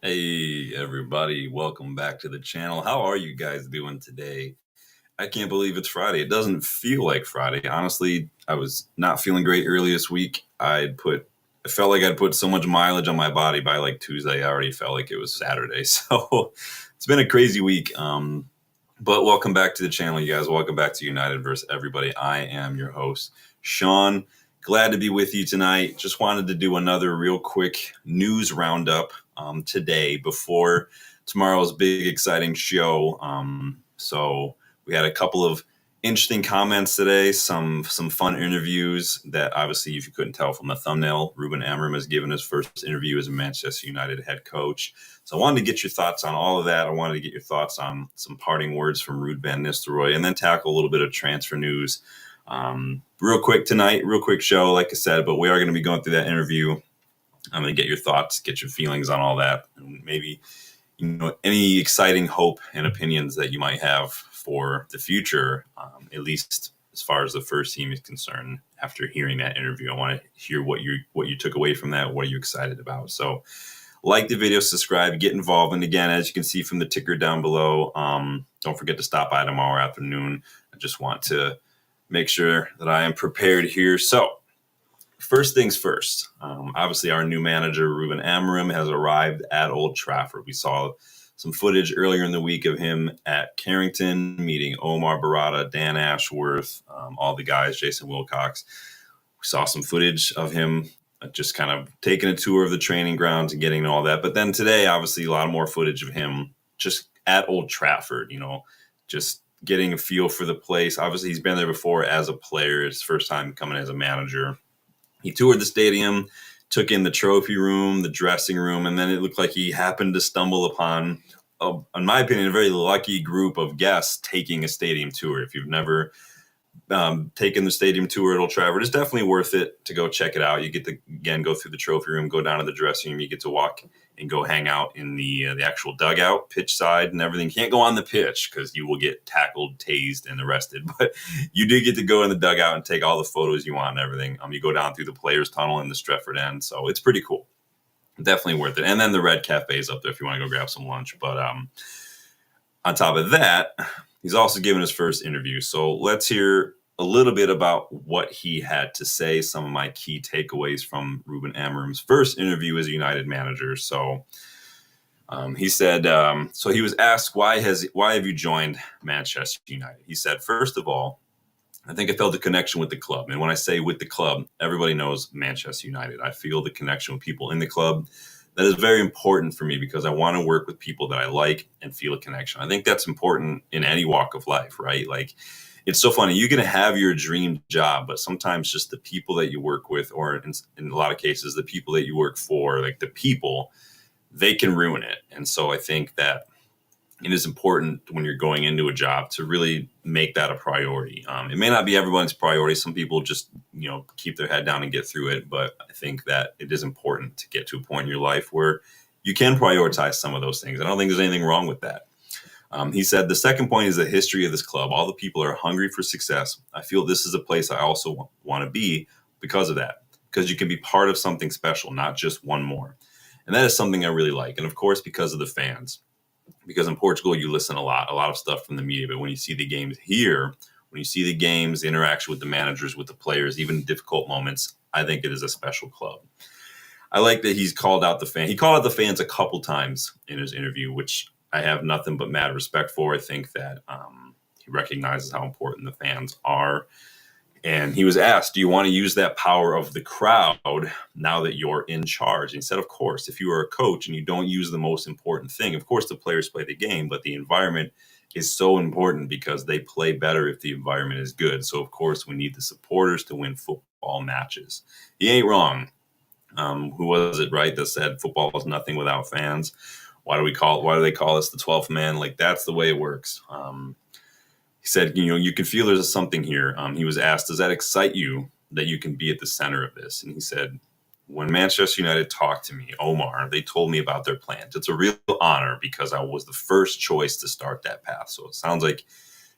Hey everybody, welcome back to the channel. How are you guys doing today? I can't believe it's Friday. It doesn't feel like Friday. Honestly, I was not feeling great early this week. I felt like I'd put so much mileage on my body by like Tuesday. I already felt like it was Saturday. So it's been a crazy week. But welcome back to the channel, you guys. Welcome back to United versus Everybody. I am your host, Sean. Glad to be with you tonight. Just wanted to do another real quick news roundup today before tomorrow's big, exciting show. So we had a couple of interesting comments today, some fun interviews that obviously, if you couldn't tell from the thumbnail, Ruben Amorim has given his first interview as a Manchester United head coach. So I wanted to get your thoughts on all of that. I wanted to get your thoughts on some parting words from Ruud van Nistelrooy, and then tackle a little bit of transfer news. Real quick tonight, real quick show, like I said, but we are going to be going through that interview. I'm going to get your thoughts, get your feelings on all that, and maybe any exciting hope and opinions that you might have for the future, at least as far as the first team is concerned. After hearing that interview, I want to hear what you took away from that. What are you excited about? So, like the video, subscribe, get involved, and again, as you can see from the ticker down below, don't forget to stop by tomorrow afternoon. I just want to make sure that I am prepared here. So, first things first, obviously our new manager, Ruben Amorim, has arrived at Old Trafford. We saw some footage earlier in the week of him at Carrington, meeting Omar Barada, Dan Ashworth, all the guys, Jason Wilcox. We saw some footage of him just kind of taking a tour of the training grounds and getting all that. But then today, obviously, a lot more footage of him just at Old Trafford, just getting a feel for the place. Obviously, he's been there before as a player. It's his first time coming as a manager. He toured the stadium, took in the trophy room, the dressing room, and then it looked like he happened to stumble upon, in my opinion, a very lucky group of guests taking a stadium tour. If you've never taken the stadium tour at Old Trafford, it's definitely worth it to go check it out. You get to, again, go through the trophy room, go down to the dressing room. You get to walk and go hang out in the actual dugout, pitch side and everything. You can't go on the pitch because you will get tackled, tased, and arrested. But you do get to go in the dugout and take all the photos you want and everything. You go down through the players' tunnel in the Stretford end. So it's pretty cool. Definitely worth it. And then the Red Cafe is up there if you want to go grab some lunch. But on top of that, he's also given his first interview. So let's hear a little bit about what he had to say, some of my key takeaways from Ruben Amorim's first interview as a United manager. So he said, so he was asked, why have you joined Manchester United? He said, first of all, I think I felt a connection with the club. And when I say with the club, everybody knows Manchester United. I feel the connection with people in the club. That is very important for me because I want to work with people that I like and feel a connection. I think that's important in any walk of life, right? Like, it's so funny. You can have your dream job, but sometimes just the people that you work with, or in a lot of cases, the people that you work for, like the people, they can ruin it. And so I think that it is important when you're going into a job to really make that a priority. It may not be everyone's priority. Some people just, keep their head down and get through it. But I think that it is important to get to a point in your life where you can prioritize some of those things. I don't think there's anything wrong with that. He said, the second point is the history of this club. All the people are hungry for success. I feel this is a place I also want to be because of that, because you can be part of something special, not just one more. And that is something I really like. And of course, because of the fans. Because in Portugal, you listen a lot of stuff from the media. But when you see the games here, when you see the games, the interaction with the managers, with the players, even difficult moments, I think it is a special club. I like that he's called out the fan. He called out the fans a couple times in his interview, which I have nothing but mad respect for. I think that he recognizes how important the fans are. And he was asked, do you want to use that power of the crowd now that you're in charge? And he said, of course. If you are a coach and you don't use the most important thing, of course, the players play the game, but the environment is so important because they play better if the environment is good. So, of course, we need the supporters to win football matches. He ain't wrong. Who was it, right, that said football is nothing without fans? Why do they call us the 12th man? Like, that's the way it works. He said, you can feel there's something here. He was asked, does that excite you that you can be at the center of this? And he said, when Manchester United talked to me, Omar, they told me about their plans. It's a real honor because I was the first choice to start that path. So it sounds like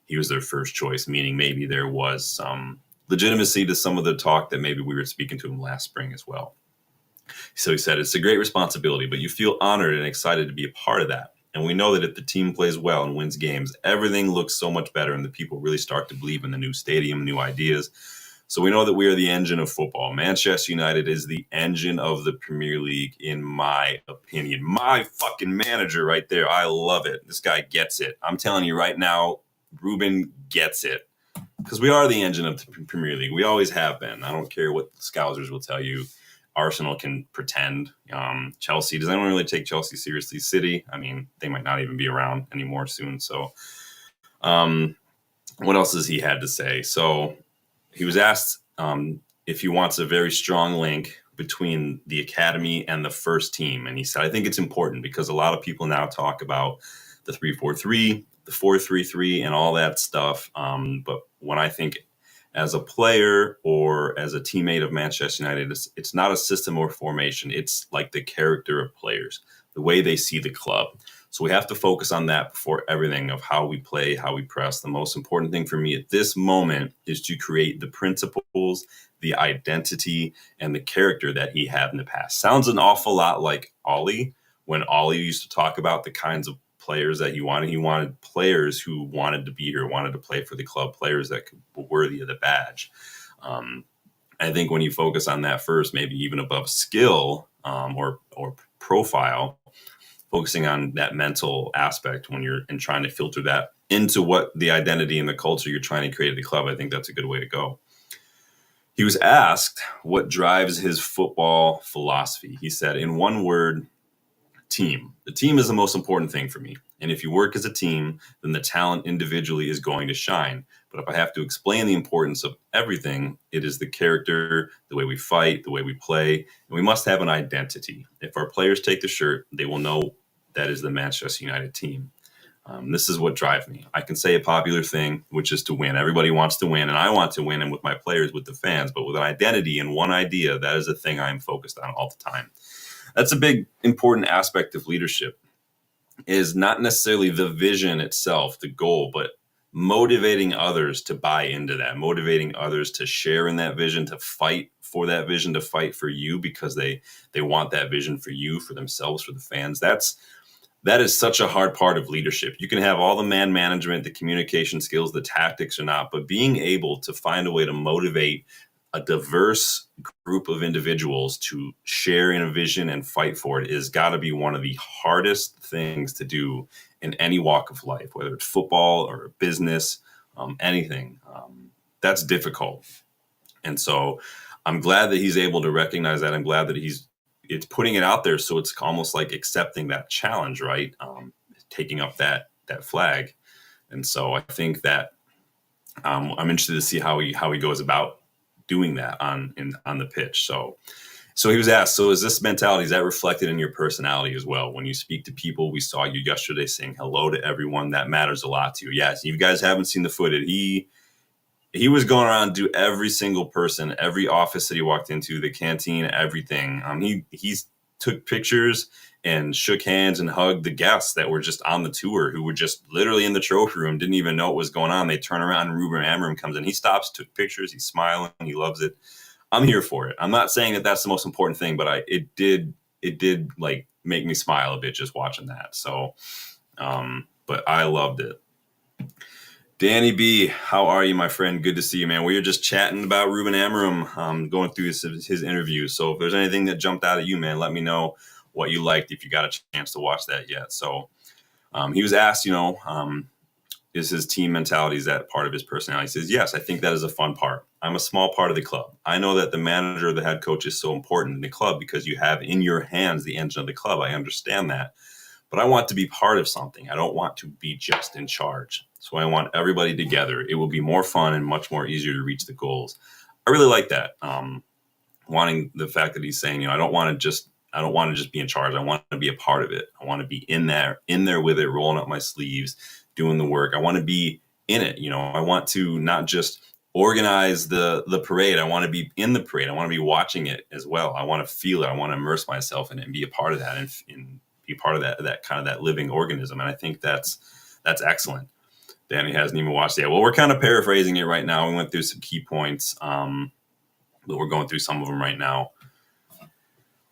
he was their first choice, meaning maybe there was some legitimacy to some of the talk that maybe we were speaking to him last spring as well. So he said, it's a great responsibility, but you feel honored and excited to be a part of that. And we know that if the team plays well and wins games, everything looks so much better and the people really start to believe in the new stadium, new ideas. So we know that we are the engine of football. Manchester United is the engine of the Premier League, in my opinion. My fucking manager right there. I love it. This guy gets it. I'm telling you right now, Ruben gets it. Because we are the engine of the Premier League. We always have been. I don't care what the Scousers will tell you. Arsenal can pretend. Chelsea, does anyone really take Chelsea seriously? City, I mean, they might not even be around anymore soon. So what else has he had to say? So he was asked if he wants a very strong link between the academy and the first team. And he said, I think it's important because a lot of people now talk about the 3-4-3, the 4-3-3, and all that stuff. But when I think as a player or as a teammate of Manchester United, it's not a system or formation. It's like the character of players, the way they see the club. So we have to focus on that before everything of how we play, how we press. The most important thing for me at this moment is to create the principles, the identity, and the character that he had in the past. Sounds an awful lot like Ollie, when Ollie used to talk about the kinds of players that he wanted. He wanted players who wanted to be here, wanted to play for the club, players that were worthy of the badge. I think when you focus on that first, maybe even above skill or profile, focusing on that mental aspect when you're and trying to filter that into what the identity and the culture you're trying to create at the club, I think that's a good way to go. He was asked what drives his football philosophy. He said, in one word, team. The team is the most important thing for me. And if you work as a team, then the talent individually is going to shine. But if I have to explain the importance of everything, it is the character, the way we fight, the way we play, and we must have an identity. If our players take the shirt, they will know that is the Manchester United team. This is what drives me. I can say a popular thing, which is to win. Everybody wants to win, and I want to win, and with my players, with the fans, but with an identity and one idea, that is the thing I'm focused on all the time. That's a big, important aspect of leadership, is not necessarily the vision itself, the goal, but motivating others to buy into that, motivating others to share in that vision, to fight for that vision, to fight for you because they want that vision for you, for themselves, for the fans. That is such a hard part of leadership. You can have all the man management, the communication skills, the tactics or not, but being able to find a way to motivate a diverse group of individuals to share in a vision and fight for it is got to be one of the hardest things to do in any walk of life, whether it's football or business, anything. That's difficult. And so I'm glad that he's able to recognize that. I'm glad that it's putting it out there. So it's almost like accepting that challenge, right? Taking up that flag. And so I think that I'm interested to see how he goes about doing that on the pitch. So he was asked, so is this mentality, is that reflected in your personality as well? When you speak to people, we saw you yesterday saying hello to everyone. That matters a lot to you. Yes, you guys haven't seen the footage. He was going around to every single person, every office that he walked into, the canteen, everything. He's took pictures and shook hands and hugged the guests that were just on the tour, who were just literally in the trophy room, didn't even know what was going on. They turn around and Ruben Amorim comes in. He stops, took pictures. He's smiling. He loves it. I'm here for it. I'm not saying that that's the most important thing, but it did like make me smile a bit just watching that. So, but I loved it. Danny B, how are you, my friend? Good to see you, man. We were just chatting about Ruben Amorim, going through his interview. So if there's anything that jumped out at you, man, let me know what you liked if you got a chance to watch that yet. So he was asked, is his team mentality, is that part of his personality? He says, yes, I think that is a fun part. I'm a small part of the club. I know that the manager or the head coach is so important in the club because you have in your hands the engine of the club. I understand that. But I want to be part of something. I don't want to be just in charge. So I want everybody together. It will be more fun and much more easier to reach the goals. I really like that. Wanting the fact that he's saying, I don't want to just be in charge. I want to be a part of it. I want to be in there with it, rolling up my sleeves, doing the work. I want to be in it. I want to not just organize the parade. I want to be in the parade. I want to be watching it as well. I want to feel it. I want to immerse myself in it and be a part of that and be part of that kind of that living organism. And I think that's excellent. Danny hasn't even watched it yet. Well, we're kind of paraphrasing it right now. We went through some key points, but we're going through some of them right now.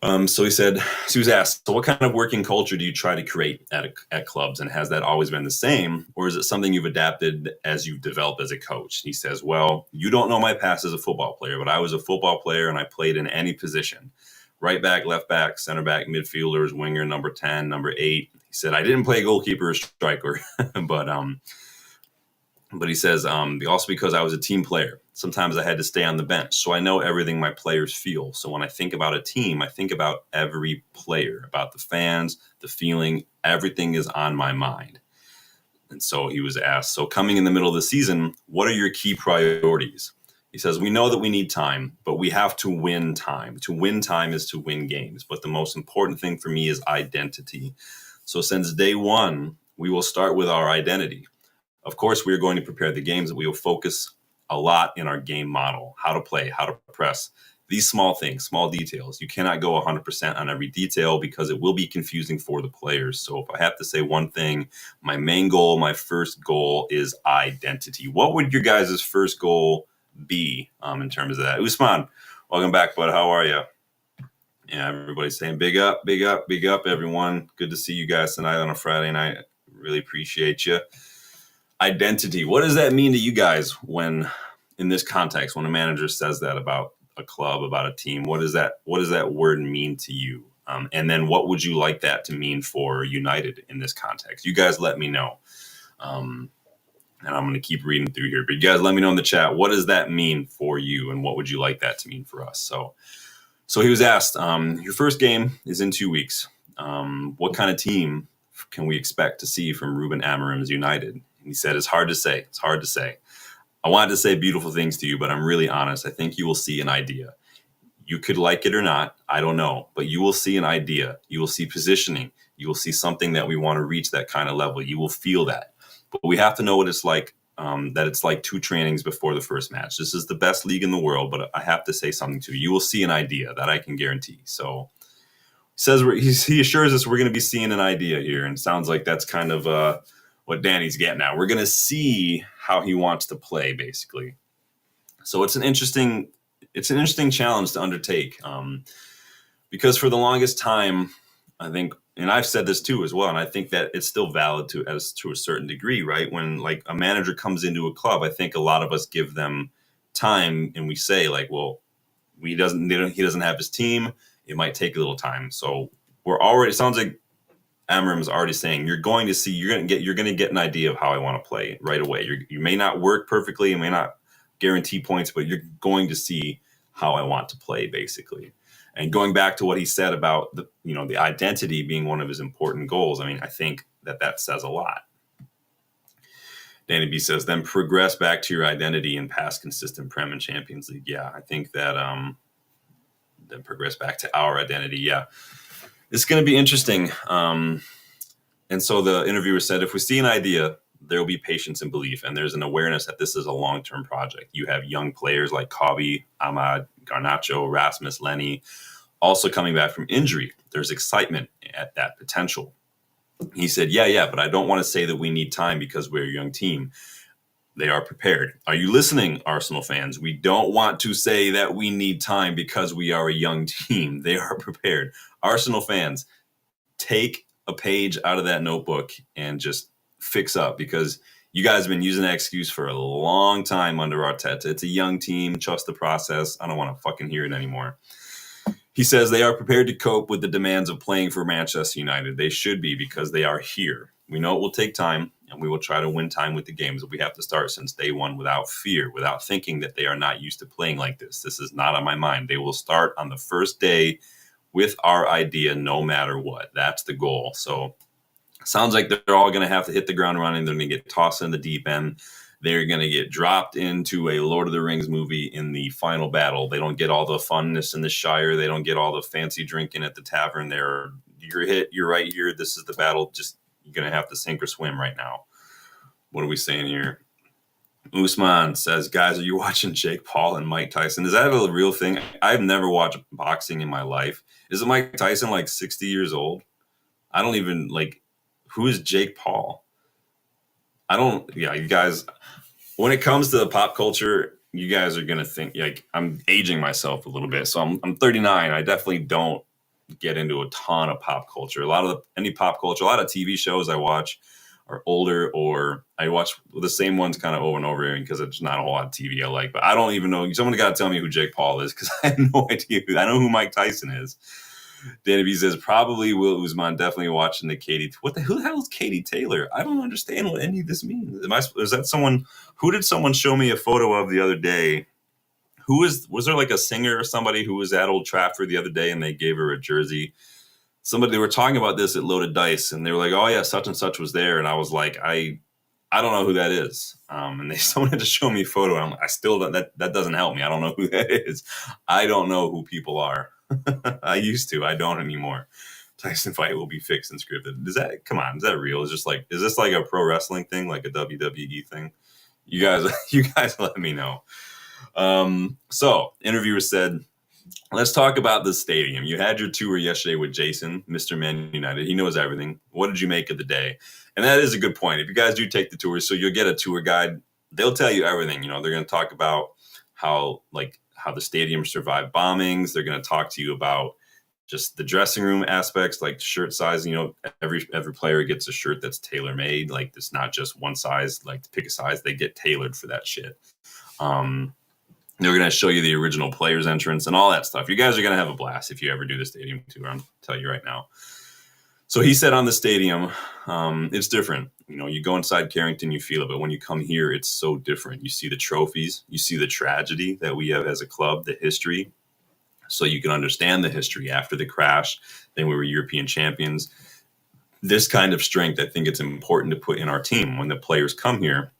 So he was asked, so what kind of working culture do you try to create at clubs? And has that always been the same? Or is it something you've adapted as you've developed as a coach? He says, well, you don't know my past as a football player, but I was a football player and I played in any position. Right back, left back, center back, midfielders, winger, number 10, number 8. He said, I didn't play goalkeeper or striker, but he says, also because I was a team player, sometimes I had to stay on the bench. So I know everything my players feel. So when I think about a team, I think about every player, about the fans, the feeling, everything is on my mind. And so he was asked, so coming in the middle of the season, what are your key priorities? He says, we know that we need time, but we have to win time. To win time is to win games. But the most important thing for me is identity. So since day one, we will start with our identity. Of course, we are going to prepare the games, and we will focus a lot in our game model, how to play, how to press, these small things, small details. You cannot go 100% on every detail because it will be confusing for the players. So if I have to say one thing, my main goal, my first goal is identity. What would your guys' first goal be in terms of that? Usman, welcome back, bud. How are you? Yeah, everybody's saying big up, big up, big up, everyone. Good to see you guys tonight on a Friday night. Really appreciate you. Identity. What does that mean to you guys when, in this context, when a manager says that about a club, about a team? What does that word mean to you? And then what would you like that to mean for United in this context? You guys let me know. And I'm going to keep reading through here. But you guys let me know in the chat, what does that mean for you? And what would you like that to mean for us? So he was asked, your first game is in 2 weeks. What kind of team can we expect to see from Ruben Amorim's United? And he said, it's hard to say. It's hard to say. I wanted to say beautiful things to you, but I'm really honest. I think you will see an idea. You could like it or not. I don't know. But you will see an idea. You will see positioning. You will see something that we want to reach that kind of level. You will feel that. But we have to know what it's like, that it's like 2 trainings before the first match. This is the best league in the world, but I have to say something to you. You will see an idea that I can guarantee. So he assures us we're going to be seeing an idea here. And it sounds like that's kind of what Danny's getting at. We're going to see how he wants to play, basically. So it's an interesting challenge to undertake, because for the longest time, I think, and I've said this too as well, and I think that it's still valid to a certain degree, right? When like a manager comes into a club, I think a lot of us give them time, and we say like, well, he doesn't have his team. It might take a little time. So it sounds like Amorim is already saying you're going to get an idea of how I want to play right away. You may not work perfectly, you may not guarantee points, but you're going to see how I want to play, basically. And going back to what he said about the identity being one of his important goals, I mean, I think that says a lot. Danny B says, then progress back to your identity and past consistent Prem and Champions League. Yeah, I think that then progress back to our identity. Yeah. It's going to be interesting. And so the interviewer said, if we see an idea, there will be patience and belief. And there's an awareness that this is a long-term project. You have young players like Kobe, Ahmad, Garnacho, Rasmus, Lenny, also coming back from injury. There's excitement at that potential. He said, yeah, but I don't want to say that we need time because we're a young team. They are prepared. Are you listening, Arsenal fans? We don't want to say that we need time because we are a young team. They are prepared. Arsenal fans, take a page out of that notebook and just fix up, because you guys have been using that excuse for a long time under Arteta. It's a young team. Trust the process. I don't want to fucking hear it anymore. He says they are prepared to cope with the demands of playing for Manchester United. They should be, because they are here. We know it will take time, and we will try to win time with the games. We have to start since day one without fear, without thinking that they are not used to playing like this. This is not on my mind. They will start on the first day with our idea no matter what. That's the goal. So sounds like they're all going to have to hit the ground running. They're going to get tossed in the deep end. They're going to get dropped into a Lord of the Rings movie in the final battle. They don't get all the funness in the Shire. They don't get all the fancy drinking at the tavern there. You're hit. You're right here. This is the battle. Just you're going to have to sink or swim right now. What are we saying here? Usman says, guys, are you watching Jake Paul and Mike Tyson? Is that a real thing? I've never watched boxing in my life. Isn't Mike Tyson like 60 years old? I don't even who is Jake Paul? You guys, when it comes to pop culture, you guys are going to think I'm aging myself a little bit. So I'm 39. I definitely don't get into a ton of pop culture. A lot of any pop culture, a lot of TV shows I watch are older, or I watch the same ones kind of over and over again because it's not a whole lot of TV I like. But I don't even know. Someone got to tell me who Jake Paul is because I have no idea. I know who Mike Tyson is. Danny B says probably Will Usman. Definitely watching the Katie. Who the hell is Katie Taylor? I don't understand what any of this means. Is that someone? Who did someone show me a photo of the other day? Was there like a singer or somebody who was at Old Trafford the other day and they gave her a jersey? They were talking about this at Loaded Dice and they were like, oh yeah, such and such was there. And I was like, I don't know who that is. And someone had to show me a photo. And I still don't, that doesn't help me. I don't know who that is. I don't know who people are. I used to, I don't anymore. Tyson fight will be fixed and scripted. Come on, is that real? Is this like a pro wrestling thing, like a WWE thing? You guys let me know. So interviewer said, let's talk about the stadium. You had your tour yesterday with Jason, Mr. Man United. He knows everything. What did you make of the day? And that is a good point. If you guys do take the tour, so you'll get a tour guide. They'll tell you everything. They're going to talk about how the stadium survived bombings. They're going to talk to you about just the dressing room aspects, like shirt size. Every player gets a shirt that's tailor made. Like it's not just one size. Like to pick a size, they get tailored for that shit. They're going to show you the original players' entrance and all that stuff. You guys are going to have a blast if you ever do the stadium tour. I'll tell you right now. So he said on the stadium, it's different. You go inside Carrington, you feel it. But when you come here, it's so different. You see the trophies. You see the tragedy that we have as a club, the history. So you can understand the history after the crash. Then we were European champions. This kind of strength, I think it's important to put in our team. When the players come here,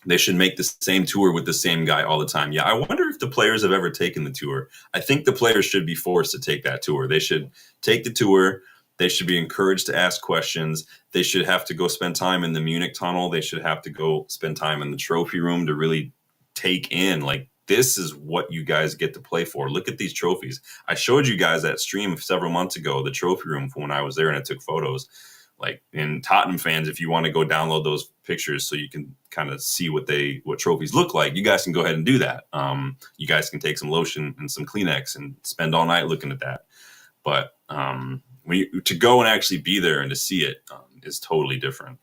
they should make the same tour with the same guy all the time. Yeah, I wonder if the players have ever taken the tour. I think the players should be forced to take that tour. They should take the tour. They should be encouraged to ask questions. They should have to go spend time in the Munich tunnel. They should have to go spend time in the trophy room to really take in, like, this is what you guys get to play for. Look at these trophies. I showed you guys that stream several months ago, the trophy room from when I was there and I took photos. Like, in Tottenham fans, if you want to go download those pictures so you can kind of see what trophies look like, you guys can go ahead and do that. You guys can take some lotion and some Kleenex and spend all night looking at that. But to go and actually be there and to see it is totally different.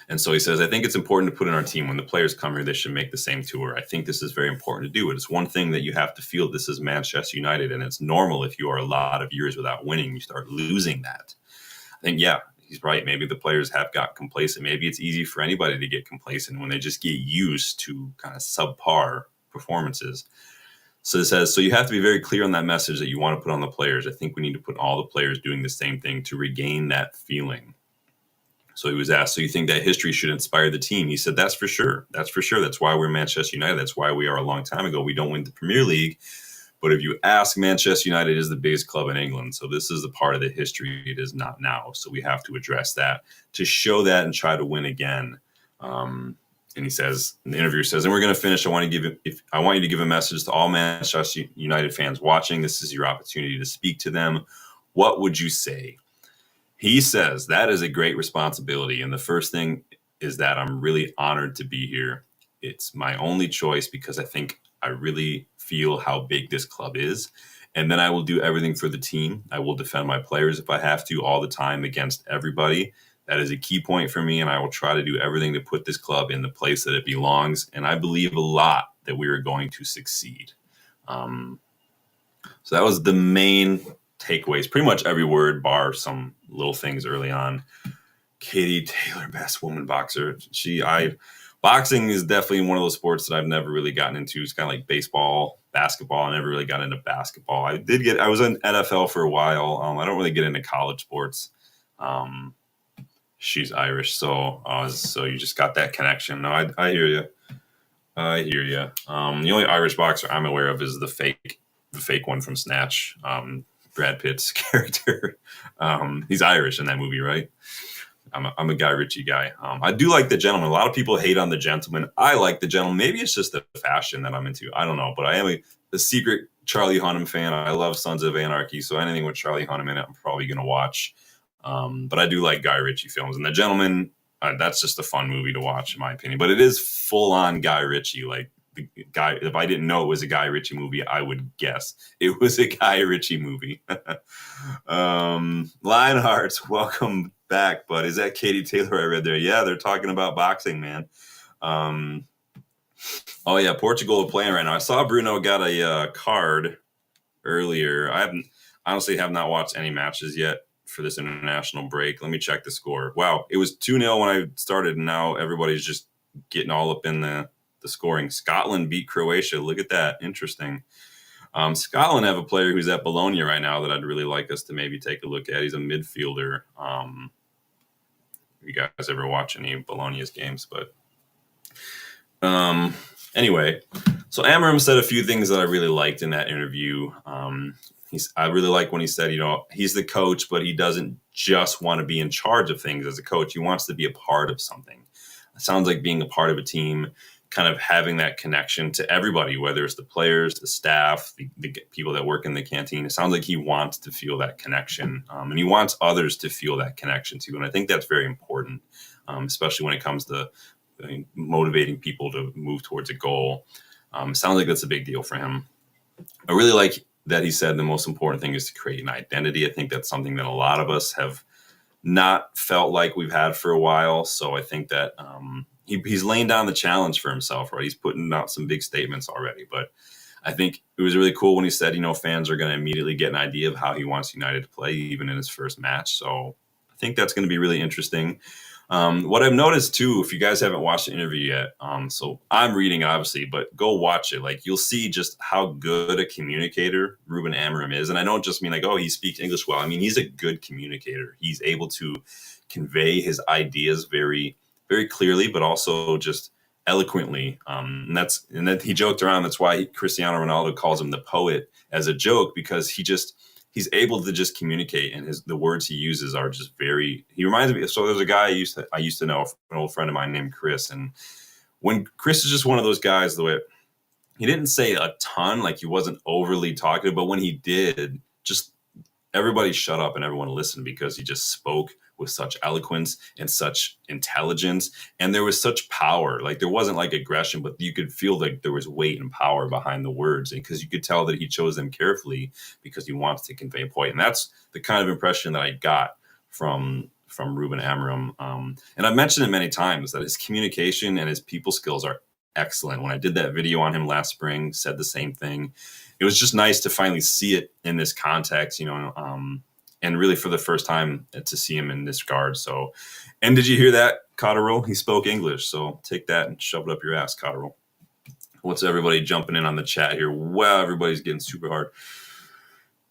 And so he says, I think it's important to put in our team when the players come here, they should make the same tour. I think this is very important to do. It's one thing that you have to feel this is Manchester United, and it's normal if you are a lot of years without winning, you start losing that. I think, yeah, he's right. Maybe the players have got complacent. Maybe it's easy for anybody to get complacent when they just get used to kind of subpar performances. So it says, so you have to be very clear on that message that you want to put on the players. I think we need to put all the players doing the same thing to regain that feeling. So he was asked, so you think that history should inspire the team? He said, that's for sure. That's for sure. That's why we're Manchester United. That's why we are a long time ago. We don't win the Premier League. But if you ask, Manchester United is the biggest club in England. So this is the part of the history it is not now. So we have to address that to show that and try to win again. And he says, the interviewer says, and we're going to finish. I want you to give a message to all Manchester United fans watching. This is your opportunity to speak to them. What would you say? He says that is a great responsibility. And the first thing is that I'm really honored to be here. It's my only choice because I think I really feel how big this club is. And then I will do everything for the team. I will defend my players if I have to all the time against everybody. That is a key point for me. And I will try to do everything to put this club in the place that it belongs. And I believe a lot that we are going to succeed. So that was the main takeaways, pretty much every word, bar some little things early on. Katie Taylor, best woman boxer. Boxing is definitely one of those sports that I've never really gotten into. It's kind of like baseball, basketball. I never really got into basketball. I was in NFL for a while. I don't really get into college sports. She's Irish, so you just got that connection. No, I hear you. I hear you. The only Irish boxer I'm aware of is the fake one from Snatch. Brad Pitt's character. He's Irish in that movie, right? I'm a Guy Ritchie guy. I do like The Gentleman. A lot of people hate on The Gentleman. I like The Gentleman. Maybe it's just the fashion that I'm into. I don't know, but I am a secret Charlie Hunnam fan. I love Sons of Anarchy, so anything with Charlie Hunnam in it, I'm probably going to watch. But I do like Guy Ritchie films. And The Gentleman, that's just a fun movie to watch, in my opinion. But it is full-on Guy Ritchie. Like, the guy. If I didn't know it was a Guy Ritchie movie, I would guess it was a Guy Ritchie movie. Lionhearts, welcome back, bud. Is that Katie Taylor I read there? Yeah, they're talking about boxing, man. Oh yeah, Portugal are playing right now. I saw Bruno got a card earlier. I honestly have not watched any matches yet for this international break. Let me check the score. Wow, it was 2-0 when I started, and now everybody's just getting all up in the scoring. Scotland beat Croatia. Look at that. Interesting. Scotland have a player who's at Bologna right now that I'd really like us to maybe take a look at. He's a midfielder. You guys ever watch any of Bologna's games? But anyway, so Amorim said a few things that I really liked in that interview. I really like when he said, he's the coach, but he doesn't just want to be in charge of things as a coach. He wants to be a part of something. It sounds like being a part of a team, kind of having that connection to everybody, whether it's the players, the staff, the people that work in the canteen. It sounds like he wants to feel that connection, and he wants others to feel that connection too. And I think that's very important, especially when it comes to motivating people to move towards a goal. It sounds like that's a big deal for him. I really like that he said the most important thing is to create an identity. I think that's something that a lot of us have not felt like we've had for a while. So I think that he's laying down the challenge for himself, right? He's putting out some big statements already. But I think it was really cool when he said, fans are going to immediately get an idea of how he wants United to play, even in his first match. So I think that's going to be really interesting. What I've noticed too, if you guys haven't watched the interview yet, so I'm reading obviously, but go watch it. Like you'll see just how good a communicator Ruben Amorim is. And I don't just mean like, oh, he speaks English well. I mean, he's a good communicator. He's able to convey his ideas very, very clearly, but also just eloquently. And that he joked around. That's why Cristiano Ronaldo calls him the poet as a joke, because he's able to just communicate, and the words he uses are just he reminds me. So there's a guy I used to know, an old friend of mine named Chris. And when Chris is just one of those guys, the way he didn't say a ton, like he wasn't overly talkative, but when he did, just everybody shut up and everyone listened, because he just spoke with such eloquence and such intelligence. And there was such power. Like there wasn't like aggression, but you could feel like there was weight and power behind the words. And because you could tell that he chose them carefully because he wants to convey a point. And that's the kind of impression that I got from Ruben Amorim. And I've mentioned it many times that his communication and his people skills are excellent. When I did that video on him last spring, said the same thing. It was just nice to finally see it in this context, and really for the first time to see him in this regard. So, and did you hear that, Cotterill? He spoke English. So take that and shove it up your ass, Cotterill. What's everybody jumping in on the chat here? Wow, everybody's getting super hard.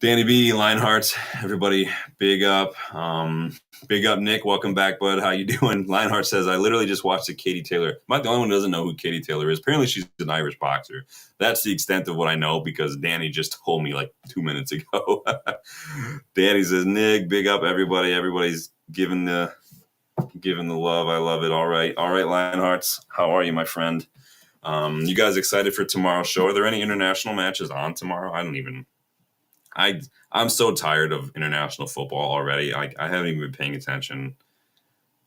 Danny B, Lionhearts, everybody, big up. Big up, Nick. Welcome back, bud. How you doing? Lionheart says, I literally just watched Katie Taylor. Am I the only one who doesn't know who Katie Taylor is? Apparently she's an Irish boxer. That's the extent of what I know, because Danny just told me like 2 minutes ago. Danny says, Nick, big up, everybody. Everybody's giving the love. I love it. All right, Lionhearts. How are you, my friend? You guys excited for tomorrow's show? Are there any international matches on tomorrow? I'm so tired of international football already. I haven't even been paying attention.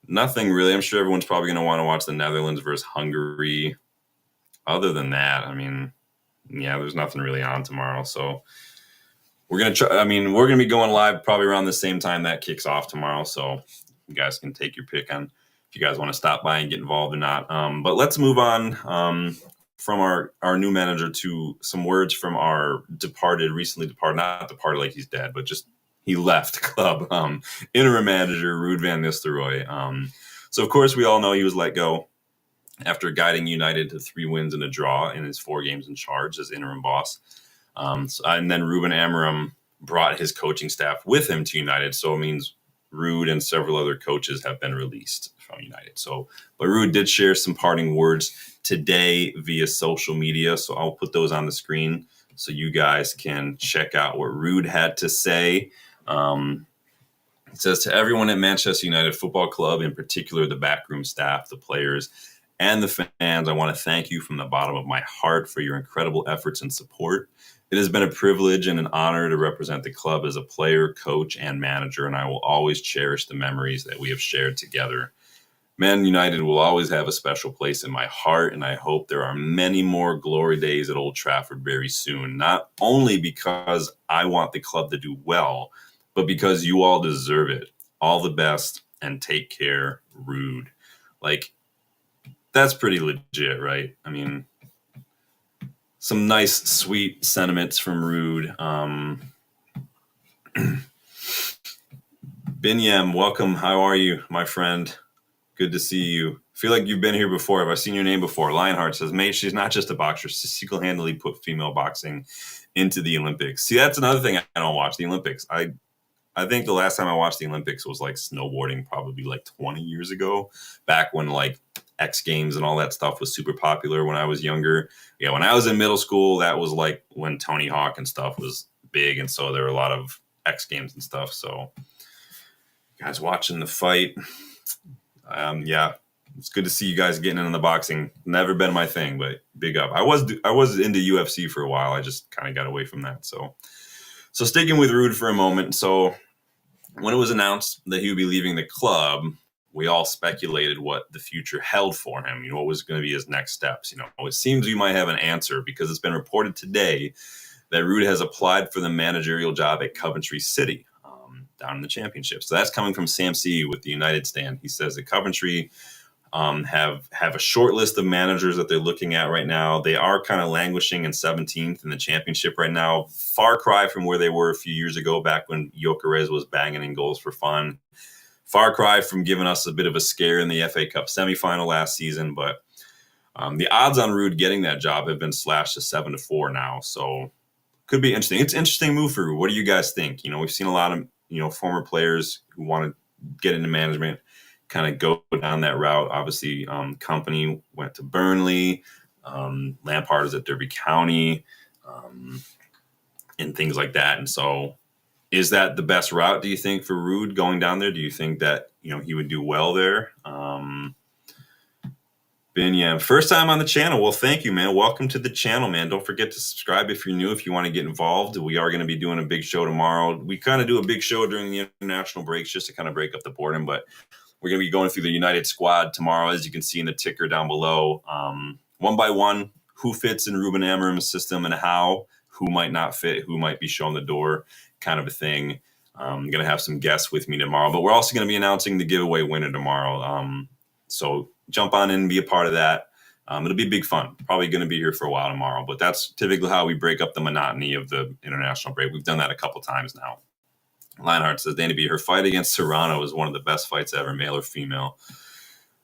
Nothing really. I'm sure everyone's probably going to want to watch the Netherlands versus Hungary. Other than that, there's nothing really on tomorrow. So we're going to try. We're going to be going live probably around the same time that kicks off tomorrow. So you guys can take your pick on if you guys want to stop by and get involved or not. But let's move on. From our new manager to some words from our recently departed, not departed like he's dead, but just he left the club, interim manager Ruud van Nistelrooy. So, of course, we all know he was let go after guiding United to 3 wins and a draw in his 4 games in charge as interim boss. And then Ruben Amorim brought his coaching staff with him to United. So it means Ruud and several other coaches have been released from United. But Ruud did share some parting words today via social media. So I'll put those on the screen so you guys can check out what Ruud had to say. It says, to everyone at Manchester United Football Club, in particular the backroom staff, the players, and the fans, I want to thank you from the bottom of my heart for your incredible efforts and support. It has been a privilege and an honor to represent the club as a player, coach, and manager, and I will always cherish the memories that we have shared together. Man United will always have a special place in my heart, and I hope there are many more glory days at Old Trafford very soon. Not only because I want the club to do well, but because you all deserve it. All the best, and take care, Rude. Like, that's pretty legit, right? I mean, some nice, sweet sentiments from Rude. Binyam, welcome. How are you, my friend? Good to see you. Feel like you've been here before. Have I seen your name before? Lionheart says, mate, she's not just a boxer. She single-handedly put female boxing into the Olympics. See, that's another thing I don't watch, the Olympics. I think the last time I watched the Olympics was like snowboarding, probably like 20 years ago, back when like X Games and all that stuff was super popular when I was younger. Yeah, when I was in middle school, that was like when Tony Hawk and stuff was big. And so there were a lot of X Games and stuff. So guys watching the fight. Yeah, it's good to see you guys getting into the boxing. Never been my thing, but big up. I was into UFC for a while. I just kind of got away from that. So sticking with Ruud for a moment. So when it was announced that he would be leaving the club, we all speculated what the future held for him. What was going to be his next steps. It seems we might have an answer because it's been reported today that Ruud has applied for the managerial job at Coventry City down in the championship. So that's coming from Sam C with the United stand. He says that Coventry have a short list of managers that they're looking at right now. They are kind of languishing in 17th in the championship right now. Far cry from where they were a few years ago, back when Gyökeres was banging in goals for fun. Far cry from giving us a bit of a scare in the FA Cup semifinal last season. But the odds on Ruud getting that job have been slashed to 7-4 now. So could be interesting. It's an interesting move for Ruud. What do you guys think? We've seen a lot of former players who want to get into management kind of go down that route. Obviously, Company went to Burnley. Lampard is at Derby County, and things like that. And so, is that the best route, do you think, for Ruud going down there? Do you think that he would do well there? Binyam, first time on the channel. Well, thank you, man. Welcome to the channel, man. Don't forget to subscribe if you're new, if you want to get involved. We are going to be doing a big show tomorrow. We kind of do a big show during the international breaks just to kind of break up the boredom, but we're going to be going through the United squad tomorrow, as you can see in the ticker down below. One by one, who fits in Ruben Amorim's system and how, who might not fit, who might be shown the door, kind of a thing. I'm going to have some guests with me tomorrow, but we're also going to be announcing the giveaway winner tomorrow. So jump on in and be a part of that. It'll be big fun. Probably going to be here for a while tomorrow, but that's typically how we break up the monotony of the international break. We've done that a couple times now. Lionheart says, Danny B, her fight against Serrano was one of the best fights ever, male or female.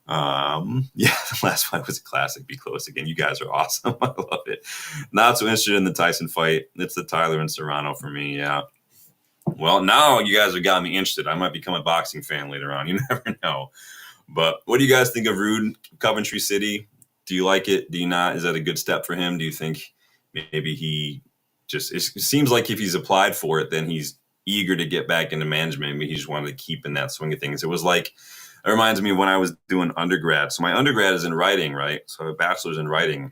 Yeah, the last fight was a classic. Be close again. You guys are awesome. I love it. Not so interested in the Tyson fight. It's the Tyler and Serrano for me. Yeah. Well, now you guys have got me interested. I might become a boxing fan later on. You never know. But what do you guys think of Ruud, Coventry City? Do you like it? Do you not? Is that a good step for him? Do you think maybe he just, it seems like if he's applied for it, then he's eager to get back into management. Maybe he just wanted to keep in that swing of things. It reminds me of when I was doing undergrad. So my undergrad is in writing, right? So I have a bachelor's in writing.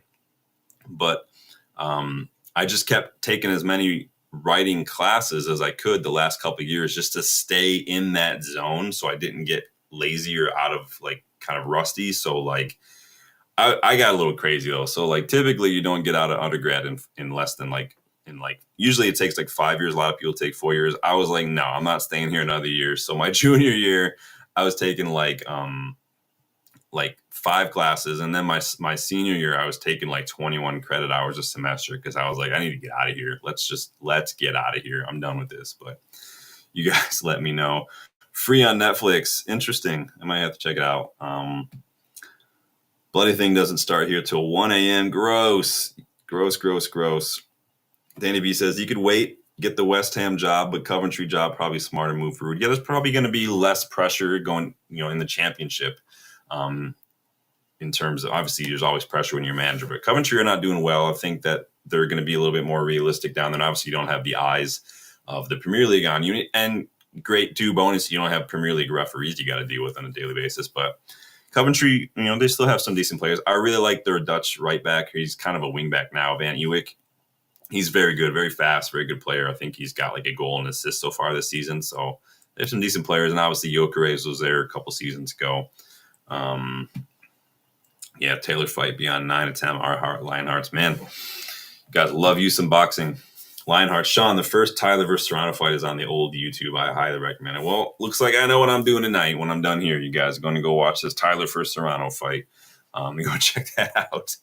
But I just kept taking as many writing classes as I could the last couple of years just to stay in that zone so I didn't get lazy or out of like kind of rusty. So like I got a little crazy though. So like typically you don't get out of undergrad in less than usually it takes like 5 years. A lot of people take 4 years. I was like, no, I'm not staying here another year. So my junior year, I was taking like 5 classes. And then my senior year, I was taking like 21 credit hours a semester because I was like, I need to get out of here. Let's get out of here. I'm done with this. But you guys let me know. Free on Netflix. Interesting. I might have to check it out. Bloody thing doesn't start here till 1 a.m. Gross. Danny B says you could wait, get the West Ham job, but Coventry job, probably smarter move for Ruud. Yeah, there's probably going to be less pressure going, in the championship. In terms of, obviously, there's always pressure when you're a manager, but Coventry are not doing well. I think that they're going to be a little bit more realistic down there. And obviously, you don't have the eyes of the Premier League on you. And great bonus, you don't have Premier League referees you got to deal with on a daily basis. But Coventry, they still have some decent players. I really like their Dutch right back. He's kind of a wing back now, Van Ewijk. He's very good, very fast, very good player. I think he's got like a goal and assist so far this season. So there's some decent players. And obviously, Gyökeres was there a couple seasons ago. Yeah, Taylor fight beyond 9 to 10. Our heart, Lionhearts, man. Guys, love you some boxing. Lionheart, Sean, the first Tyler versus Serrano fight is on the old YouTube. I highly recommend it. Well, looks like I know what I'm doing tonight when I'm done here. You guys are going to go watch this Tyler versus Serrano fight. Go check that out.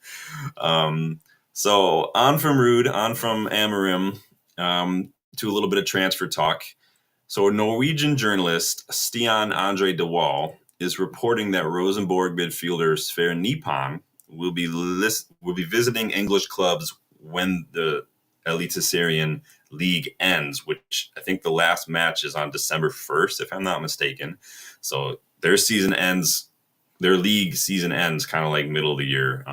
So on from Ruud, on from Amorim, to a little bit of transfer talk. So a Norwegian journalist, Stian Andre de Waal, is reporting that Rosenborg midfielder Sverre Nipan will be visiting English clubs when the Eliteserien League ends, which I think the last match is on December 1st, if I'm not mistaken. So their league season ends kind of like middle of the year,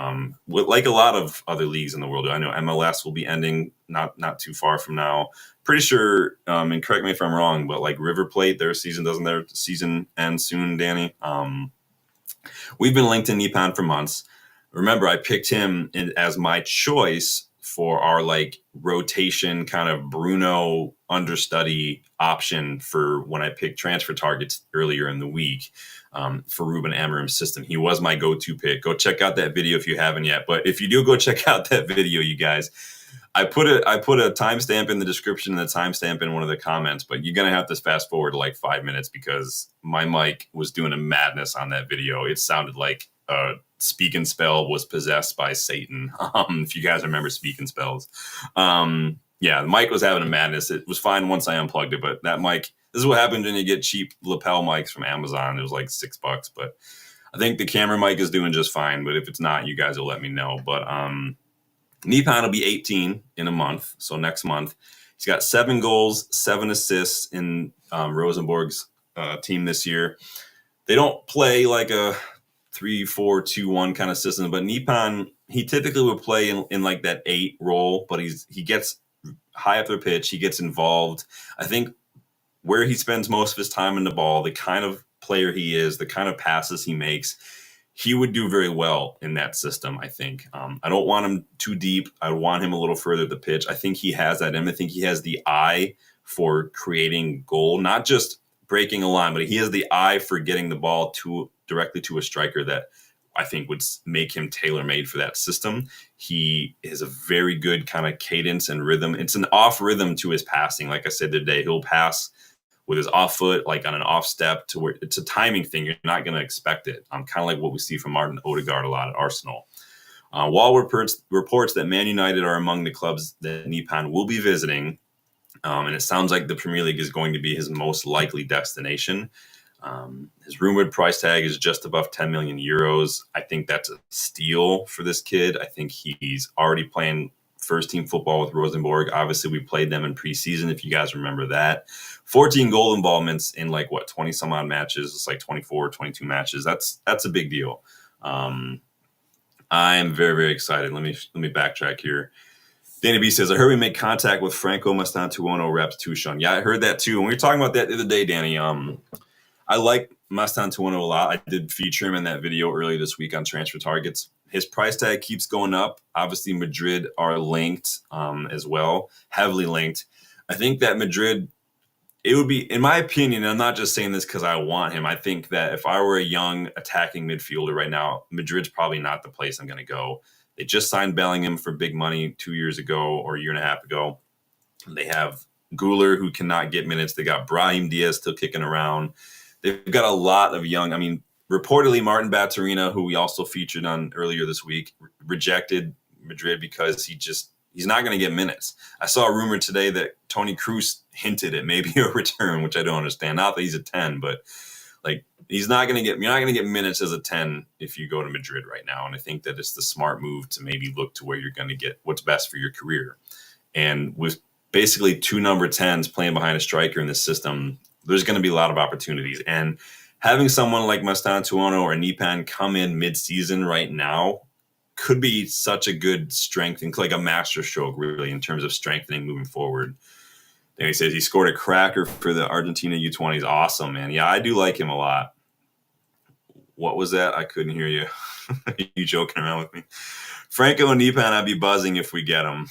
like a lot of other leagues in the world. I know MLS will be ending not too far from now. Pretty sure, and correct me if I'm wrong, but like River Plate, their season end soon, Danny? We've been linked to Nipan for months. Remember, I picked him as my choice for our like rotation kind of Bruno understudy option for when I picked transfer targets earlier in the week for Ruben Amorim's system. He was my go-to pick. Go check out that video if you haven't yet. But if you do go check out that video, you guys, I put a timestamp in the description and the timestamp in one of the comments, but you're going to have to fast forward to like 5 minutes because my mic was doing a madness on that video. It sounded like Speak and Spell was possessed by Satan. If you guys remember Speak and Spells. Yeah, the mic was having a madness. It was fine once I unplugged it, but that mic, this is what happens when you get cheap lapel mics from Amazon. It was like $6, but I think the camera mic is doing just fine. But if it's not, you guys will let me know. But Nipan will be 18 in a month, so next month. He's got 7 goals, 7 assists in Rosenborg's team this year. They don't play like a 3-4-2-1 kind of system, but Nipan, he typically would play in like that 8 role, but he gets high up the pitch, he gets involved. I think where he spends most of his time in the ball, the kind of player he is, the kind of passes he makes, he would do very well in that system, I think. I don't want him too deep. I want him a little further at the pitch. I think he has that in him. I think he has the eye for creating goal, not just breaking a line, but he has the eye for getting the ball directly to a striker that I think would make him tailor-made for that system. He is a very good kind of cadence and rhythm. It's an off rhythm to his passing. Like I said today, he'll pass with his off foot, like on an off step, to where it's a timing thing. You're not going to expect it. Kind of like what we see from Martin Odegaard a lot at Arsenal. While reports that Man United are among the clubs that Nipan will be visiting, and it sounds like the Premier League is going to be his most likely destination. His rumored price tag is just above 10 million euros. I think that's a steal for this kid. I think he's already playing first team football with Rosenborg. Obviously, we played them in preseason, if you guys remember that. 14 goal involvements in 20 some odd matches. It's like 24, 22 matches. That's a big deal. I am very, very excited. Let me backtrack here. Danny B says, I heard we make contact with Franco Mastantuono reps too, Sean. Yeah, I heard that too. And we were talking about that the other day, Danny. I like Mastantuono a lot. I did feature him in that video earlier this week on Transfer Targets. His price tag keeps going up. Obviously, Madrid are linked as well, heavily linked. I think that Madrid, it would be, in my opinion, and I'm not just saying this because I want him. I think that if I were a young attacking midfielder right now, Madrid's probably not the place I'm going to go. They just signed Bellingham for big money 2 years ago or a year and a half ago. They have Guler, who cannot get minutes. They got Brahim Diaz still kicking around. They've got a lot of young, reportedly Martin Baturina, who we also featured on earlier this week, rejected Madrid because he's not going to get minutes. I saw a rumor today that Toni Kroos hinted at maybe a return, which I don't understand. Not that he's a 10, but you're not going to get minutes as a 10 if you go to Madrid right now. And I think that it's the smart move to maybe look to where you're going to get what's best for your career. And with basically 2 number 10s playing behind a striker in this system, there's going to be a lot of opportunities. And having someone like Mastantuono or Nipan come in mid-season right now could be such a good strength and like a master stroke, really, in terms of strengthening moving forward. And he says he scored a cracker for the Argentina U20s. Awesome, man. Yeah, I do like him a lot. What was that? I couldn't hear you. You joking around with me? Franco and Nipan, I'd be buzzing if we get them.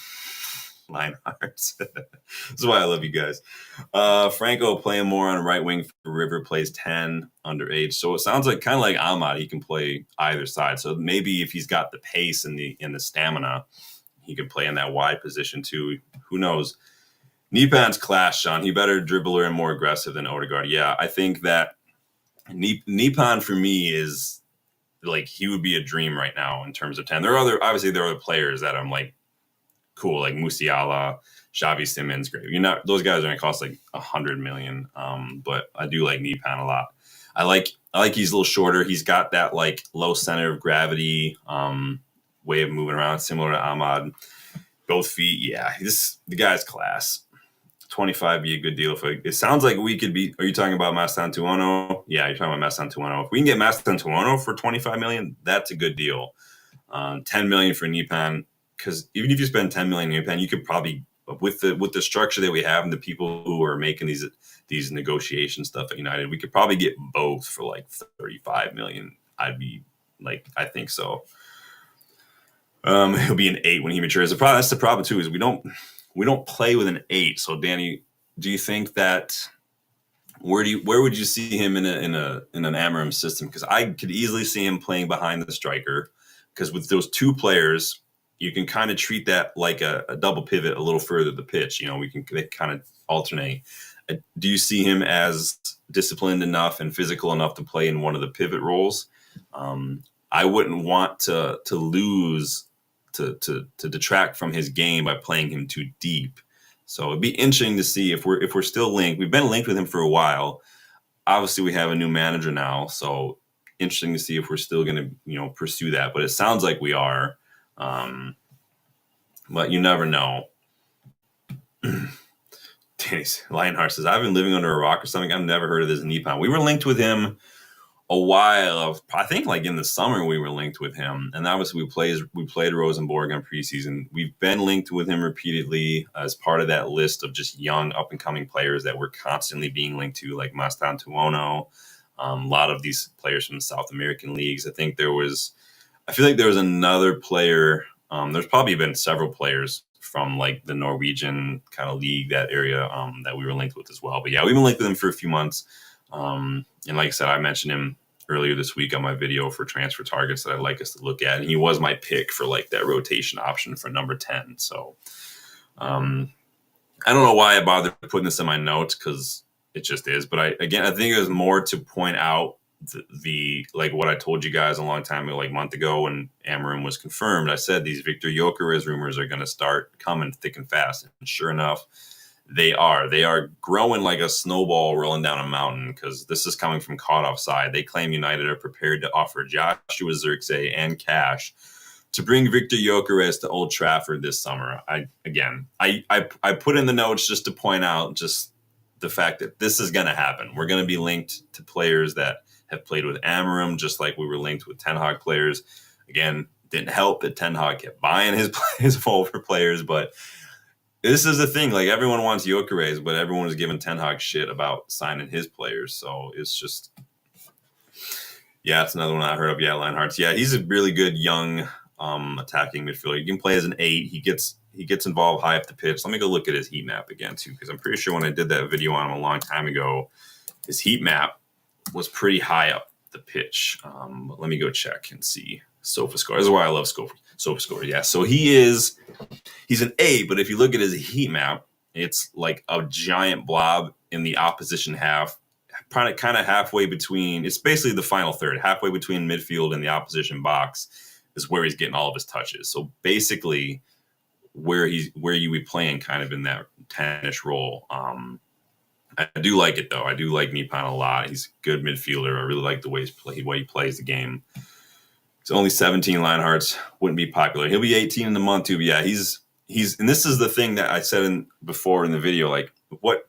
Lionhearts. This is why I love you guys. Franco playing more on right wing for River, plays 10 underage. So it sounds like kind of like Ahmad, he can play either side. So maybe if he's got the pace and the stamina, he could play in that wide position too. Who knows? Nipan's class, Sean. He better dribbler and more aggressive than Odegaard. Yeah, I think that Nipan for me is like he would be a dream right now in terms of 10. There are other players that I'm like cool, like Musiala, Xavi Simons, great. Those guys are gonna cost like 100 million. But I do like Nipan a lot. I like he's a little shorter. He's got that like low center of gravity way of moving around, similar to Ahmad. Both feet, yeah. The guy's class. 25 be a good deal. It sounds like we could be. Are you talking about Mastantuono? Yeah, you're talking about Mastantuono. If we can get Mastantuono for 25 million, that's a good deal. 10 million for Nipan, because even if you spend 10 million in Nipan, you could probably with the structure that we have and the people who are making these negotiation stuff at United, we could probably get both for like 35 million. I think so. He'll be an 8 when he matures. That's the problem too, is we don't play with an 8. So Danny, do you think that where would you see him in an Amorim system? Because I could easily see him playing behind the striker, because with those two players, you can kind of treat that like a double pivot a little further the pitch. They kind of alternate. Do you see him as disciplined enough and physical enough to play in one of the pivot roles? I wouldn't want to lose to detract from his game by playing him too deep. So it'd be interesting to see if we're still linked. We've been linked with him for a while. Obviously, we have a new manager now, so interesting to see if we're still going to pursue that. But it sounds like we are. But you never know. Lionheart says, I've been living under a rock or something. I've never heard of this Nipan. We were linked with him a while. I think like in the summer we were linked with him, and obviously we played Rosenborg on preseason. We've been linked with him repeatedly as part of that list of just young up and coming players that we're constantly being linked to, like Mastantuono. A lot of these players from the South American leagues. I feel like there was another player. There's probably been several players from like the Norwegian kind of league, that area, that we were linked with as well. But yeah, we've been linked with him for a few months. And like I said, I mentioned him earlier this week on my video for transfer targets that I'd like us to look at. And he was my pick for like that rotation option for number 10. So I don't know why I bothered putting this in my notes, because it just is. But I think it was more to point out the like what I told you guys a long time ago, like a month ago when Amorim was confirmed. I said these Victor Gyökeres rumors are going to start coming thick and fast. And sure enough, they are growing like a snowball rolling down a mountain, because this is coming from Caught Offside. They claim United are prepared to offer Joshua Zirkzee and cash to bring Victor Gyökeres to Old Trafford this summer. I put in the notes just to point out just the fact that this is going to happen. We're going to be linked to players that have played with Amorim, just like we were linked with Ten Hag players. Again, didn't help that Ten Hag kept buying his forward players, but this is the thing. Like, everyone wants Gyökeres, but everyone is giving Ten Hag shit about signing his players. So it's just, yeah, it's another one I heard of. Yeah, Lionhearts. Yeah, he's a really good young attacking midfielder. He can play as an 8. He gets involved high up the pitch. Let me go look at his heat map again too, because I'm pretty sure when I did that video on him a long time ago, his heat map was pretty high up the pitch. But let me go check and see. SofaScore. This is why I love SofaScore. Yeah, so he's an 8, but if you look at his heat map, it's like a giant blob in the opposition half, kind of halfway between. It's basically the final third, halfway between midfield and the opposition box is where he's getting all of his touches. So basically, where you be playing kind of in that 10-ish role. I do like it though. I do like Nipan a lot. He's a good midfielder. I really like the way he plays the game. He's only 17. Lionhearts wouldn't be popular. He'll be 18 in the month too. But yeah, he's and this is the thing that I said before in the video. Like what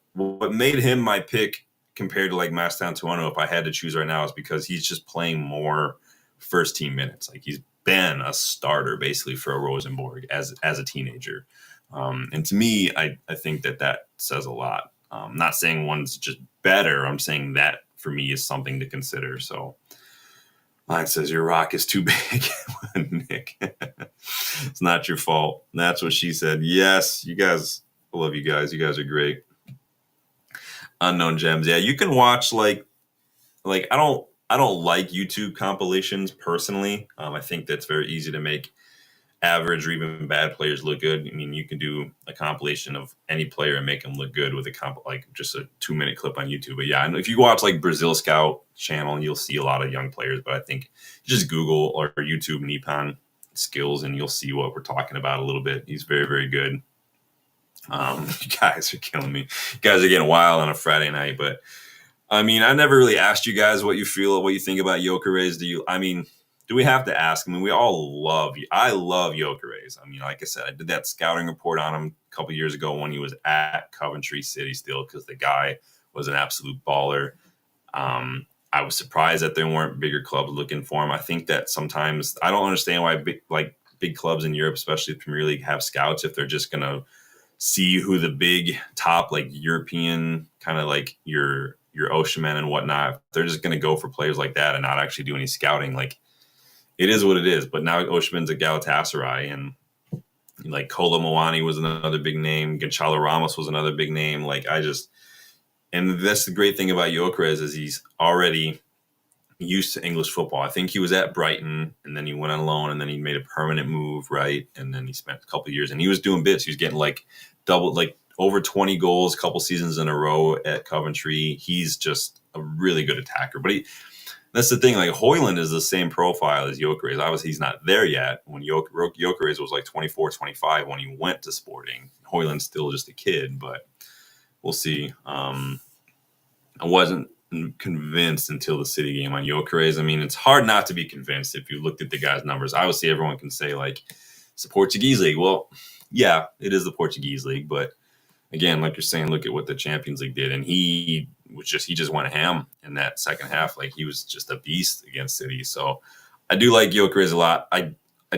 made him my pick compared to like Mastantuono, if I had to choose right now, is because he's just playing more first team minutes. Like, he's been a starter basically for a Rosenborg as a teenager. And to me, I think that says a lot. I'm not saying one's just better. I'm saying that for me is something to consider. So Mine says your rock is too big. Nick, it's not your fault. That's what she said. Yes, you guys, I love you guys. You guys are great. Unknown gems. Yeah, you can watch I don't like YouTube compilations personally. I think that's very easy to make average or even bad players look good. I mean, you can do a compilation of any player and make them look good with like just a 2-minute clip on YouTube. But yeah, and if you watch like Brazil Scout channel, you'll see a lot of young players. But I think just Google or YouTube Nippon skills and you'll see what we're talking about a little bit. He's very, very good. You guys are killing me. You guys are getting wild on a Friday night, but I mean, I never really asked you guys what you think about Gyökeres. Do we have to ask? I mean, we all I love Gyökeres. I mean, like I said, I did that scouting report on him a couple years ago when he was at Coventry City still, because the guy was an absolute baller. I was surprised that there weren't bigger clubs looking for him. I think that sometimes I don't understand why big clubs in Europe, especially the Premier League, have scouts if they're just going to see who the big top like European kind of like your Osimhen and whatnot. They're just going to go for players like that and not actually do any scouting. Like, it is what it is. But now Osimhen's at Galatasaray, and like Kolo Muani was another big name. Gonçalo Ramos was another big name. And that's the great thing about Gyökeres is he's already used to English football. I think he was at Brighton, and then he went on loan, and then he made a permanent move, right? And then he spent a couple of years, and he was doing bits. He was getting like over 20 goals a couple seasons in a row at Coventry. He's just a really good attacker. But that's the thing. Like, Højlund is the same profile as Gyökeres. Obviously, he's not there yet. When Gyökeres was like 24, 25 when he went to Sporting. Højlund's still just a kid, but we'll see. I wasn't convinced until the City game on Gyökeres. I mean, it's hard not to be convinced if you looked at the guy's numbers. Obviously, everyone can say, like, it's the Portuguese league. Well, yeah, it is the Portuguese league, but again, like you're saying, look at what the Champions League did, and he just went ham in that second half. Like, he was just a beast against City. So I do like Gyökeres a lot. I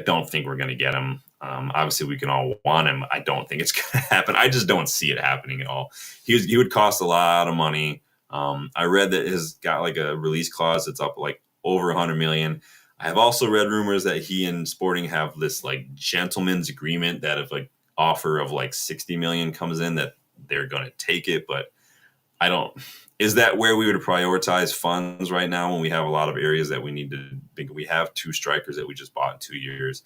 don't think we're going to get him. Obviously, we can all want him. I don't think it's going to happen. I just don't see it happening at all. He would cost a lot of money. I read that he's got like a release clause that's up like over 100 million. I have also read rumors that he and Sporting have this like gentleman's agreement that if like offer of like 60 million comes in, that they're going to take it. But is that where we would prioritize funds right now when we have a lot of areas that we need to think? We have 2 strikers that we just bought in 2 years.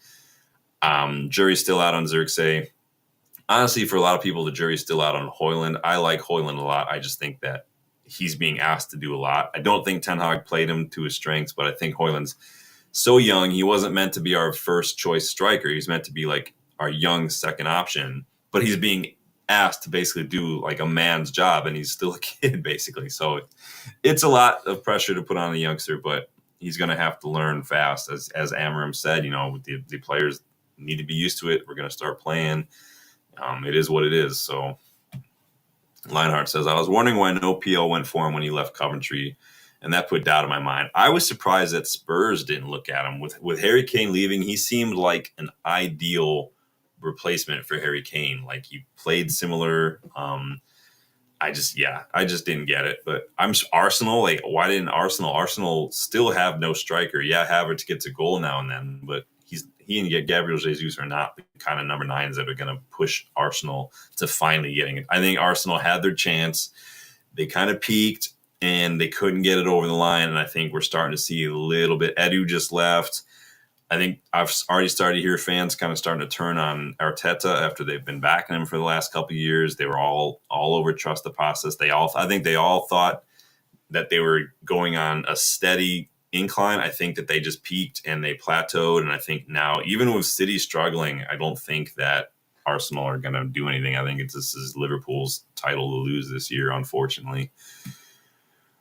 Jury's still out on Zirkzee. Honestly, for a lot of people, the jury's still out on Højlund. I like Højlund a lot. I just think that he's being asked to do a lot. I don't think Ten Hag played him to his strengths, but I think Højlund's so young. He wasn't meant to be our first choice striker. He was meant to be like our young second option, but he's being asked to basically do like a man's job, and he's still a kid basically. So it's a lot of pressure to put on a youngster, but he's going to have to learn fast. As Amorim said, the players need to be used to it. We're going to start playing. It is what it is. So Lionheart says, I was wondering why no PL went for him when he left Coventry, and that put doubt in my mind. I was surprised that Spurs didn't look at him. With Harry Kane leaving, he seemed like an ideal replacement for Harry Kane. Like, he played similar. I just didn't get it. But Arsenal, like, why didn't Arsenal still have no striker? Yeah, Havertz gets a goal now and then, but he and Gabriel Jesus are not the kind of number 9s that are going to push Arsenal to finally getting it. I think Arsenal had their chance. They kind of peaked and they couldn't get it over the line. And I think we're starting to see a little bit. Edu just left. I think I've already started to hear fans kind of starting to turn on Arteta after they've been backing him for the last couple of years. They were all over trust the process. I think they all thought that they were going on a steady incline. I think that they just peaked and they plateaued. And I think now, even with City struggling, I don't think that Arsenal are going to do anything. I think this is Liverpool's title to lose this year, unfortunately.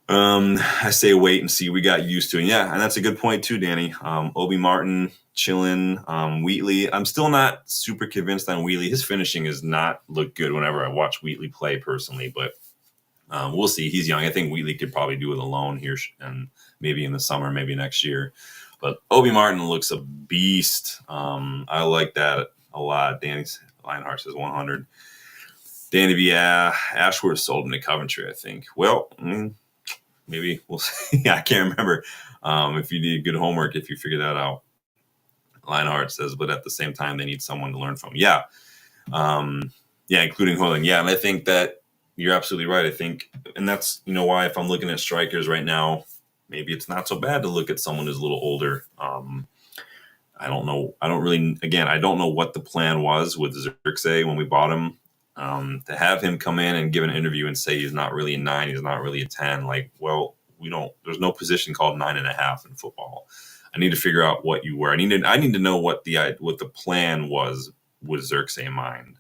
I say wait and see. We got used to it. Yeah, and that's a good point too, Danny. Obi Martin, chilling. Wheatley. I'm still not super convinced on Wheatley. His finishing has not looked good whenever I watch Wheatley play personally, but we'll see. He's young. I think Wheatley could probably do with a loan here and maybe in the summer, maybe next year. But Obi Martin looks a beast. I like that a lot. Danny Lionheart says 100. Danny V. Ashworth sold him to Coventry, I think. Well, maybe we'll see. I can't remember if you need good homework, if you figure that out. Lionheart says, but at the same time, they need someone to learn from. Yeah. Yeah, including Hoyland. Yeah, and I think that you're absolutely right. I think, and that's, why if I'm looking at strikers right now, maybe it's not so bad to look at someone who's a little older. I don't know. I don't know what the plan was with Xerxes when we bought him. To have him come in and give an interview and say he's not really a 9, he's not really a 10. Like, well, there's no position called 9.5 in football. I need to figure out what you were. I need to know what the plan was with Xerxes in mind,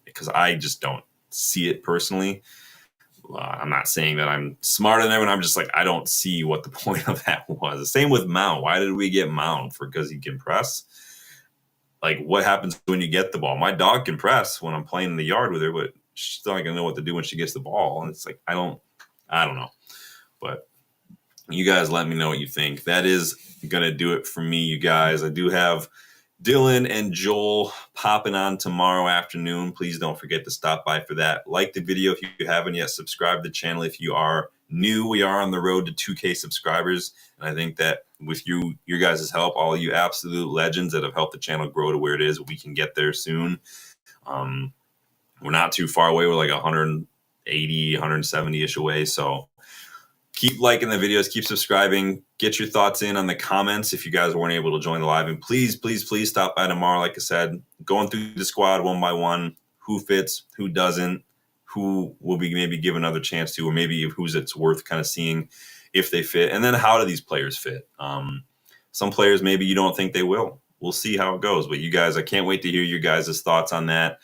because I just don't see it personally. I'm not saying that I'm smarter than everyone. I'm just like, I don't see what the point of that was. Same with Mount. Why did we get Mount? Because he can press? Like, what happens when you get the ball? My dog can press when I'm playing in the yard with her, but she's not going to know what to do when she gets the ball. And it's like, I don't know. But you guys let me know what you think. That is going to do it for me, you guys. I do have Dylan and Joel popping on tomorrow afternoon. Please don't forget to stop by for that. Like the video if you haven't yet. Subscribe to the channel if you are new. We are on the road to 2K subscribers. And I think that with your guys' help, all you absolute legends that have helped the channel grow to where it is, we can get there soon. We're not too far away. We're like 180, 170-ish away. So keep liking the videos, keep subscribing, get your thoughts in on the comments if you guys weren't able to join the live. And please, please, please stop by tomorrow. Like I said, going through the squad one by one, who fits, who doesn't, who will be maybe give another chance to, or maybe who's it's worth kind of seeing if they fit. And then how do these players fit? Some players maybe you don't think they will. We'll see how it goes. But you guys, I can't wait to hear your guys' thoughts on that.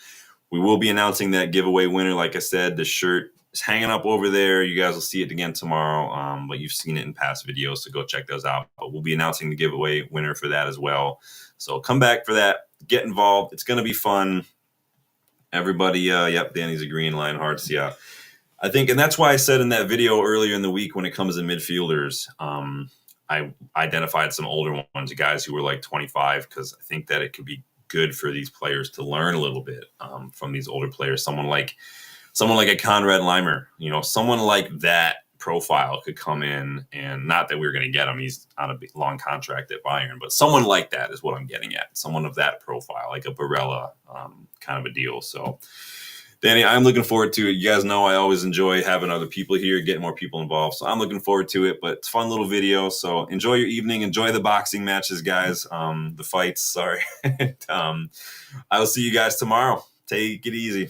We will be announcing that giveaway winner. Like I said, the shirt is hanging up over there. You guys will see it again tomorrow, but you've seen it in past videos, so go check those out. But we'll be announcing the giveaway winner for that as well. So come back for that. Get involved. It's going to be fun. Everybody, yep, Danny's agreeing, Lionhearts, yeah. I think, and that's why I said in that video earlier in the week when it comes to midfielders, I identified some older ones, guys who were like 25, because I think that it could be good for these players to learn a little bit from these older players. Someone like a Conrad Leimer, someone like that profile could come in, and not that we were going to get him. He's on a long contract at Bayern, but someone like that is what I'm getting at. Someone of that profile, like a Barella kind of a deal. So Danny, I'm looking forward to it. You guys know I always enjoy having other people here, getting more people involved. So I'm looking forward to it, but it's a fun little video. So enjoy your evening. Enjoy the boxing matches, guys. The fights, sorry. I will see you guys tomorrow. Take it easy.